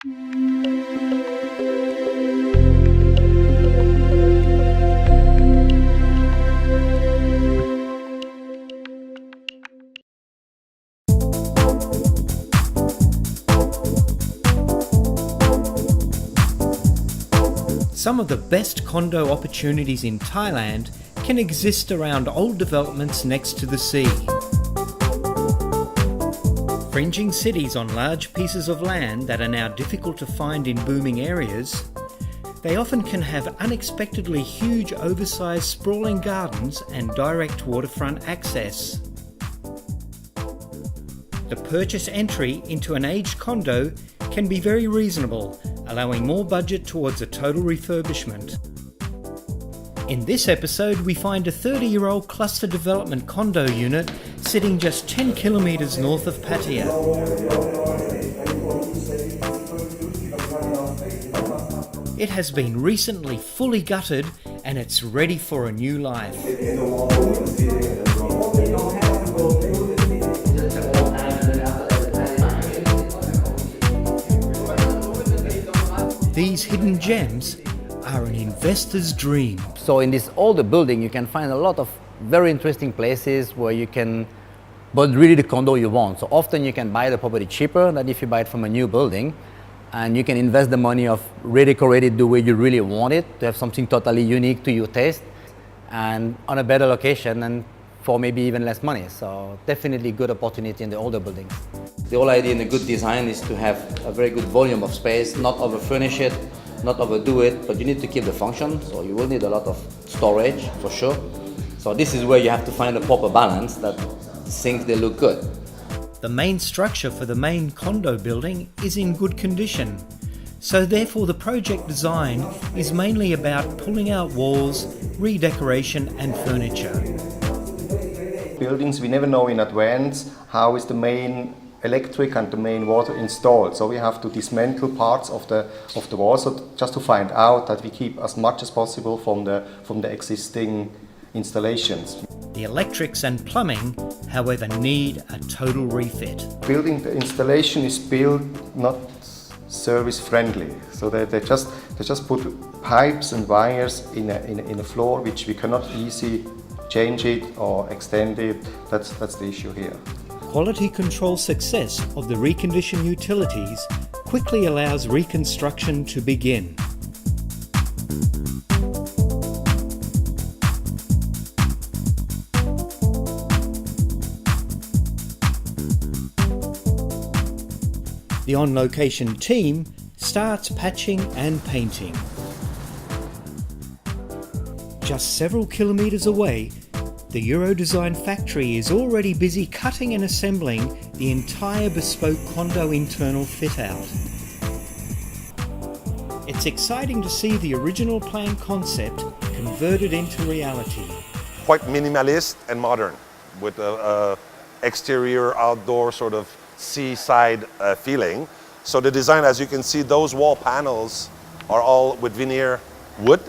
Some of the best condo opportunities in Thailand can exist around old developments next to the sea. Fringing cities on large pieces of land that are now difficult to find in booming areas, they often can have unexpectedly huge oversized sprawling gardens and direct waterfront access. The purchase entry into an aged condo can be very reasonable, allowing more budget towards a total refurbishment. In this episode, we find a 30-year-old cluster development condo unit sitting just 10 kilometres north of Pattaya. It has been recently fully gutted and it's ready for a new life. These hidden gems are an investor's dream. So in this older building, you can find a lot of very interesting places where you can build really the condo you want. So often you can buy the property cheaper than if you buy it from a new building, and you can invest the money of redecorate it the way you really want it, to have something totally unique to your taste and on a better location and for maybe even less money. So definitely good opportunity in the older buildings. The whole idea in a good design is to have a very good volume of space, not over furnish it, not overdo it, but you need to keep the function, so you will need a lot of storage for sure. So this is where you have to find a proper balance that things they look good. The main structure for the main condo building is in good condition, so therefore the project design is mainly about pulling out walls, redecoration and furniture. Buildings, we never know in advance how is the main electric and the main water installed, so we have to dismantle parts of the wall, so just to find out that we keep as much as possible from the existing installations. The electrics and plumbing, however, need a total refit. Building the installation is built not service friendly, so they just put pipes and wires in a floor which we cannot easily change it or extend it. That's the issue here. Quality control success of the reconditioned utilities quickly allows reconstruction to begin. The on-location team starts patching and painting. Just several kilometres away, the Eurodesign factory is already busy cutting and assembling the entire bespoke condo internal fit-out. It's exciting to see the original plan concept converted into reality. Quite minimalist and modern, with a exterior, outdoor sort of seaside feeling. So the design, as you can see, those wall panels are all with veneer wood,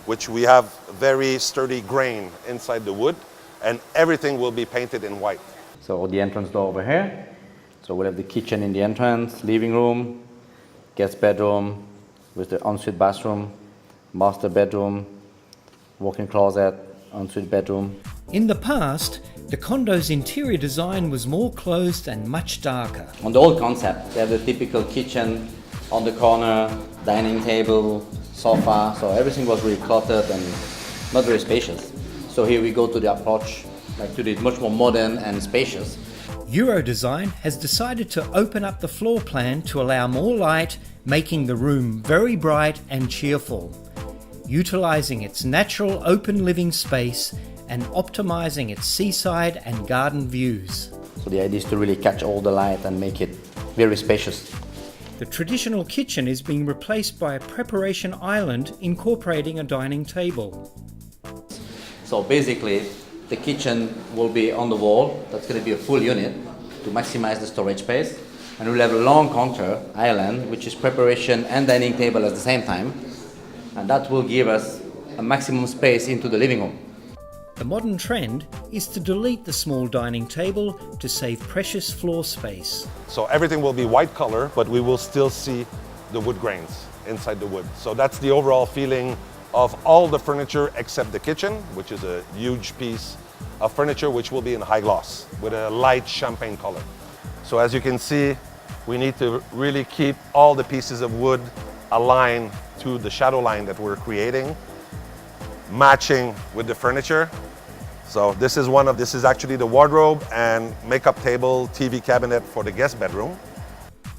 which we have very sturdy grain inside the wood, and everything will be painted in white. So the entrance door over here. So we'll have the kitchen in the entrance, living room, guest bedroom with the ensuite bathroom, master bedroom, walk-in closet, ensuite bedroom. In the past, the condo's interior design was more closed and much darker. On the old concept, they have the typical kitchen on the corner, dining table, sofa, so everything was really cluttered and not very spacious. So here we go to the approach, like to the much more modern and spacious. Eurodesign has decided to open up the floor plan to allow more light, making the room very bright and cheerful, utilising its natural open living space and optimising its seaside and garden views. So the idea is to really catch all the light and make it very spacious. The traditional kitchen is being replaced by a preparation island incorporating a dining table. So basically, the kitchen will be on the wall. That's going to be a full unit to maximize the storage space. And we'll have a long counter island, which is preparation and dining table at the same time. And that will give us a maximum space into the living room. The modern trend is to delete the small dining table to save precious floor space. So everything will be white color, but we will still see the wood grains inside the wood. So that's the overall feeling of all the furniture except the kitchen, which is a huge piece of furniture which will be in high gloss with a light champagne color. So as you can see, we need to really keep all the pieces of wood aligned to the shadow line that we're creating, matching with the furniture. So this is actually the wardrobe and makeup table, TV cabinet for the guest bedroom.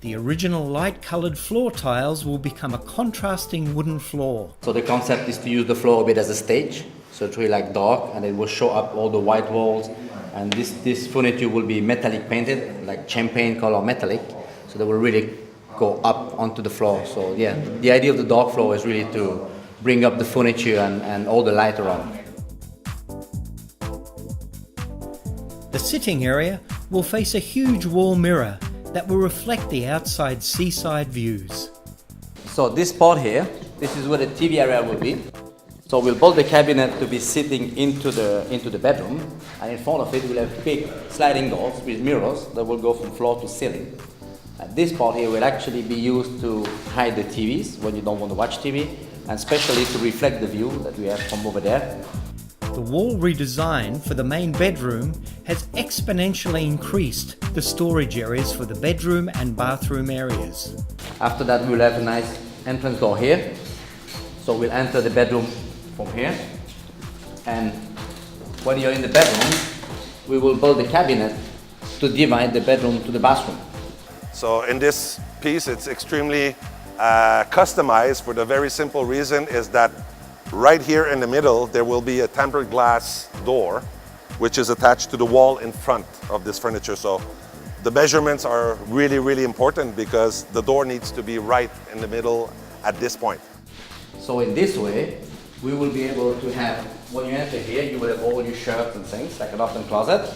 The original light-coloured floor tiles will become a contrasting wooden floor. So the concept is to use the floor a bit as a stage. So it's really like dark, and it will show up all the white walls. And this furniture will be metallic painted, like champagne color metallic. So they will really go up onto the floor. So yeah, the idea of the dark floor is really to bring up the furniture and all the light around. The sitting area will face a huge wall mirror that will reflect the outside seaside views. So this part here, this is where the TV area will be. So we'll build the cabinet to be sitting into the bedroom, and in front of it we'll have big sliding doors with mirrors that will go from floor to ceiling. And this part here will actually be used to hide the TVs when you don't want to watch TV, and especially to reflect the view that we have from over there. The wall redesign for the main bedroom has exponentially increased the storage areas for the bedroom and bathroom areas. After that we'll have a nice entrance door here. So we'll enter the bedroom from here. And when you're in the bedroom, we will build a cabinet to divide the bedroom to the bathroom. So in this piece, it's extremely customized for the very simple reason is that right here in the middle, there will be a tempered glass door, which is attached to the wall in front of this furniture. So the measurements are really, really important because the door needs to be right in the middle at this point. So in this way, we will be able to have, when you enter here, you will have all your shirts and things, like an open closet,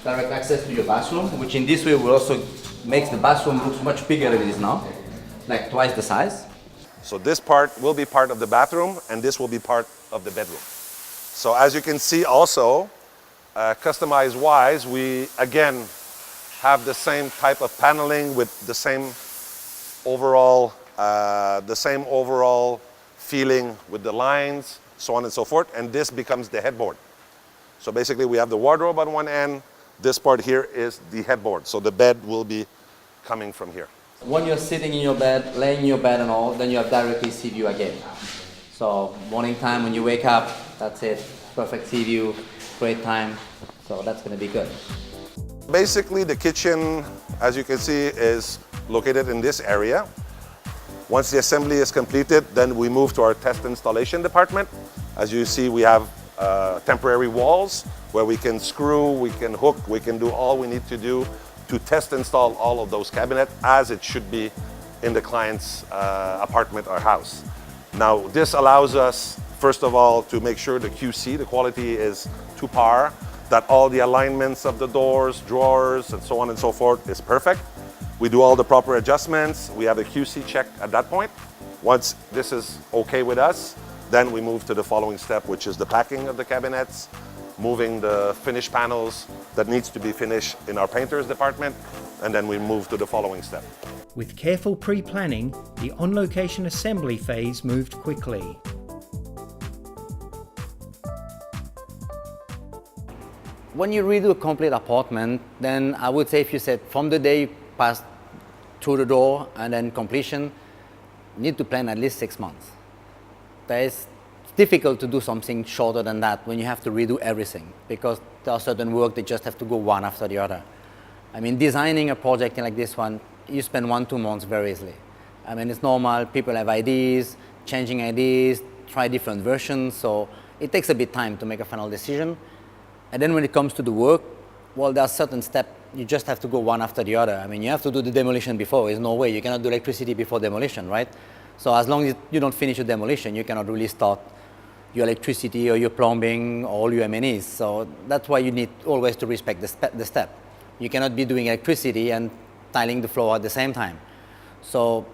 direct access to your bathroom, which in this way will also makes the bathroom look much bigger than it is now, like twice the size. So this part will be part of the bathroom and this will be part of the bedroom. So as you can see also, customized wise, we again have the same type of paneling with the same overall feeling with the lines, so on and so forth, and this becomes the headboard. So basically we have the wardrobe on one end, this part here is the headboard, so the bed will be coming from here. When you're sitting in your bed, laying in your bed and all, then you have directly sea view again. So morning time when you wake up, that's it, perfect sea view, great time, so that's going to be good. Basically the kitchen, as you can see, is located in this area. Once the assembly is completed, then we move to our test installation department. As you see, we have temporary walls where we can screw, we can hook, we can do all we need to do to test install all of those cabinets as it should be in the client's apartment or house. Now, this allows us, first of all, to make sure the QC, the quality is to par, that all the alignments of the doors, drawers, and so on and so forth is perfect. We do all the proper adjustments. We have a QC check at that point. Once this is okay with us, then we move to the following step, which is the packing of the cabinets, moving the finished panels that needs to be finished in our painters department, and then we move to the following step. With careful pre-planning, the on-location assembly phase moved quickly. When you redo a complete apartment, then I would say if you said from the day you pass through the door and then completion, you need to plan at least 6 months. It's difficult to do something shorter than that when you have to redo everything because there are certain work that just have to go one after the other. I mean, designing a project like this one, you spend 1-2 months very easily. I mean, it's normal, people have ideas, changing ideas, try different versions, so it takes a bit of time to make a final decision. And then when it comes to the work, well, there are certain steps, you just have to go one after the other. I mean, you have to do the demolition before, there's no way, you cannot do electricity before demolition, right? So as long as you don't finish your demolition, you cannot really start your electricity or your plumbing or all your M&Es. So that's why you need always to respect the step. You cannot be doing electricity and tiling the floor at the same time. So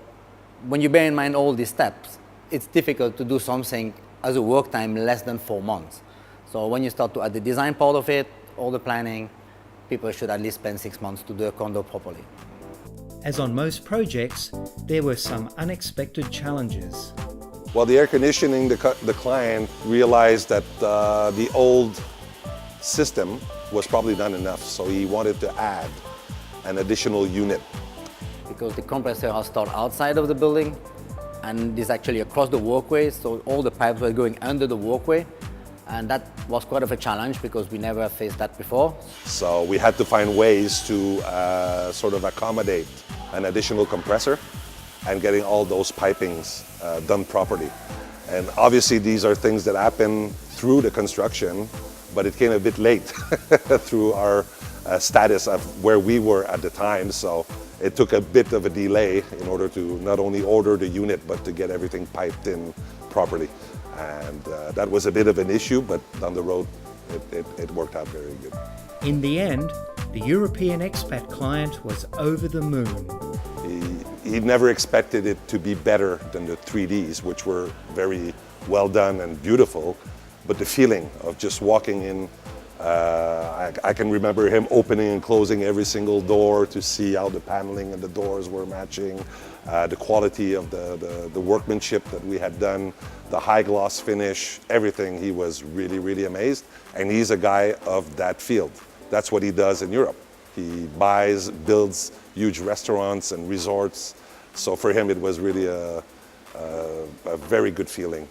when you bear in mind all these steps, it's difficult to do something as a work time less than 4 months. So when you start to add the design part of it, all the planning, people should at least spend 6 months to do a condo properly. As on most projects, there were some unexpected challenges. Well, the air conditioning, the client realized that the old system was probably not enough, so he wanted to add an additional unit. Because the compressor are stored outside of the building and is actually across the walkway, so all the pipes were going under the walkway, and that was quite of a challenge because we never faced that before. So we had to find ways to sort of accommodate an additional compressor and getting all those pipings done properly. And obviously these are things that happen through the construction, but it came a bit late through our status of where we were at the time. So it took a bit of a delay in order to not only order the unit, but to get everything piped in properly. And that was a bit of an issue, but down the road, it worked out very good. In the end, the European expat client was over the moon. He never expected it to be better than the 3Ds, which were very well done and beautiful, but the feeling of just walking in, I can remember him opening and closing every single door to see how the paneling and the doors were matching, the quality of the workmanship that we had done, the high gloss finish, everything. He was really, really amazed, and he's a guy of that field. That's what he does in Europe. He builds huge restaurants and resorts. So for him, it was really a very good feeling.